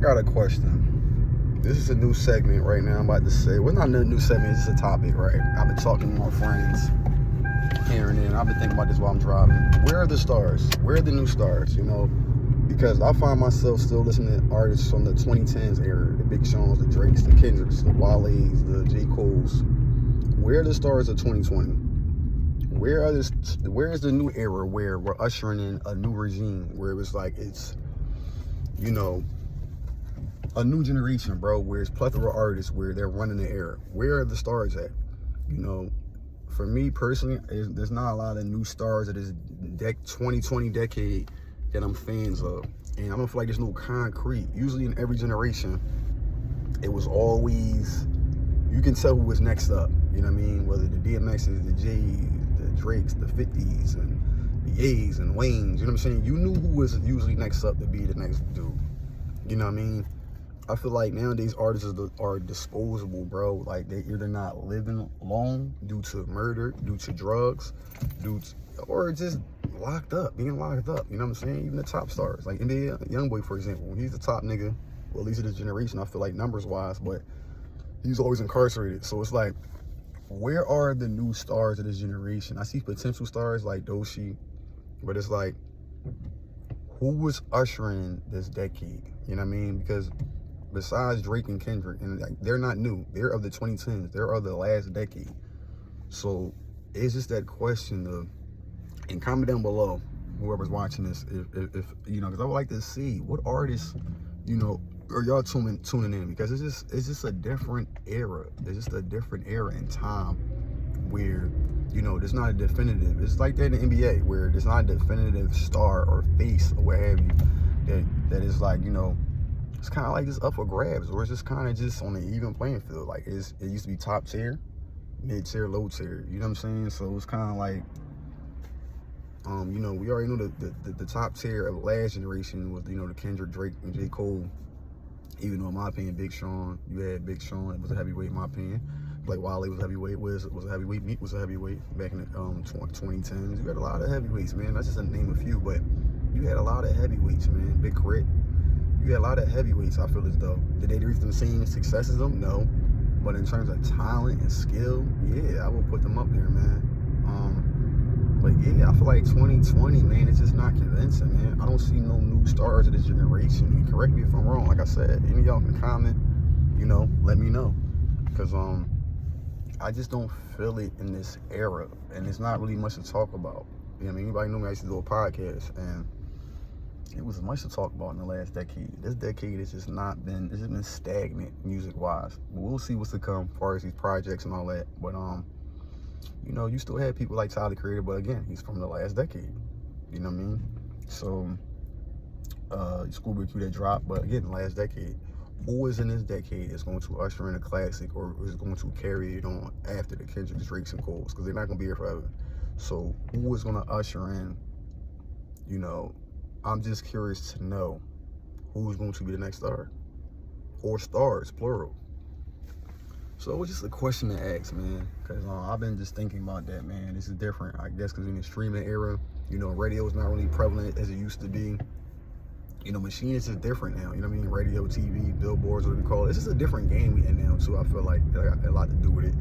got a question. This is a new segment right now. I'm about to say, well, not a new segment. It's just a topic, right? I've been talking to my friends here and there. I've been thinking about this while I'm driving. Where are the stars? Where are the new stars? You know, because I find myself still listening to artists from the 2010s era, the Big Sean's, the Drakes, the Kendricks, the Wale's, the J. Cole's. Where are the stars of 2020? Where is the new era where we're ushering in a new regime, where it's like it's, you know, a new generation, bro, where it's plethora of artists, where they're running the era? Where are the stars at? You know, for me personally, there's not a lot of new stars of this 2020 decade that I'm fans of. And I don't feel like there's no concrete. Usually in every generation, it was always, you can tell who was next up. You know what I mean? Whether the DMXs, the J's, the Drakes, the 50s, and the Ye's and Wayne's, you know what I'm saying? You knew who was usually next up to be the next dude. You know what I mean? I feel like nowadays artists are disposable, bro. Like, they either not living long due to murder, due to drugs, or just locked up, being locked up. You know what I'm saying? Even the top stars, like NBA Youngboy, for example, he's the top nigga, well, at least of this generation, I feel like, numbers wise, but he's always incarcerated. So it's like, where are the new stars of this generation? I see potential stars like Doshi, but it's like, who was ushering this decade? You know what I mean? Because besides Drake and Kendrick, and like, they're not new. They're of the 2010s. They're of the last decade. So it's just that question of, and comment down below, whoever's watching this, if you know, because I would like to see what artists, you know, are y'all tuning in, because it's just a different era. It's just a different era in time where, you know, there's not a definitive. It's like that in the NBA, where there's not a definitive star or face or what have you that is like, you know, it's kind of like just up for grabs, or it's just kind of just on an even playing field. Like, it used to be top tier, mid tier, low tier. You know what I'm saying? So it's kind of like, you know, we already know the top tier of last generation was, you know, the Kendrick, Drake, and J. Cole. Even though in my opinion, Big Sean, you had Big Sean, it was a heavyweight in my opinion. Like Wale was a heavyweight, was a heavyweight, Meek was a heavyweight back in the 2010s. You had a lot of heavyweights, man. That's just to name a few, but you had a lot of heavyweights, man. Big Crit. You had a lot of heavyweights, I feel as though. Did they reach the same success as them? No. But in terms of talent and skill, yeah, I will put them up there, man. But yeah, I feel like 2020, man, it's just not convincing, man. I don't see no new stars of this generation. And correct me if I'm wrong. Like I said, any of y'all can comment, you know, let me know. Because I just don't feel it in this era. And it's not really much to talk about. You know what I mean? Anybody know me, I used to do a podcast, and it was much to talk about in the last decade. This decade has just not been, it's just been stagnant music-wise. But we'll see what's to come as far as these projects and all that. But, you know, you still have people like Tyler, Creator, but again, he's from the last decade. You know what I mean? So, Schoolboy Q that dropped, but again, last decade. Who is in this decade is going to usher in a classic, or is going to carry it on after the Kendrick, Drakes, and Coles? Because they're not going to be here forever. So, who is going to usher in, you know, I'm just curious to know who's going to be the next star. Or stars, plural. So it was just a question to ask, man, because I've been just thinking about that, man. This is different, I guess, because in the streaming era, you know, radio is not really prevalent as it used to be. You know, machine is just different now, you know what I mean? Radio, TV, billboards, whatever you call it. It's just a different game we in now, too. I feel like it got a lot to do with it.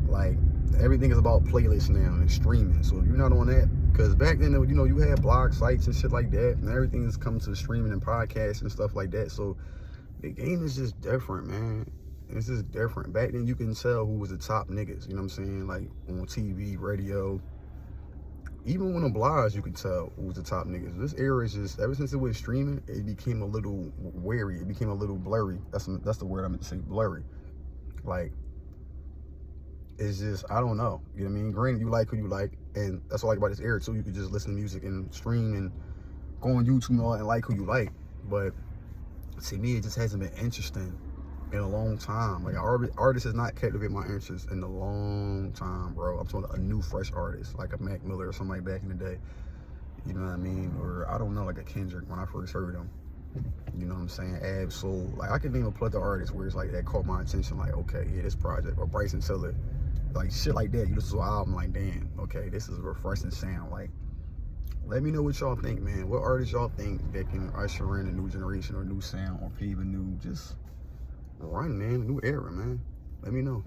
Like, everything is about playlists now and streaming. So if you're not on that, because back then, you know, you had blog sites and shit like that, and everything is coming to streaming and podcasts and stuff like that. So the game is just different, man. It's just different. Back then, you can tell who was the top niggas, you know what I'm saying? Like, on TV, radio. Even when on blogs, you could tell who was the top niggas. This era is just, ever since it was streaming, it became a little wary. It became a little blurry. That's the word I meant to say, blurry. Like, it's just, I don't know. You know what I mean? Granted, you like who you like, and that's what I like about this era, too. You could just listen to music and stream and go on YouTube and all and like who you like. But to me, it just hasn't been interesting in a long time. Like, artist has not captivated my interest in a long time, bro. I'm talking a new, fresh artist, like a Mac Miller or somebody back in the day. You know what I mean? Or, I don't know, like a Kendrick when I first heard him. You know what I'm saying? Ab Soul. Like, I can name a plethora of artists where it's like, that caught my attention. Like, okay, yeah, this project. Or Bryson Tiller. Like, shit like that. You listen to an album, like, damn, okay, this is a refreshing sound. Like, Let me know what y'all think, man. What artists y'all think that can usher in a new generation or new sound or pave a new just run, man, a new era, man. Let me know.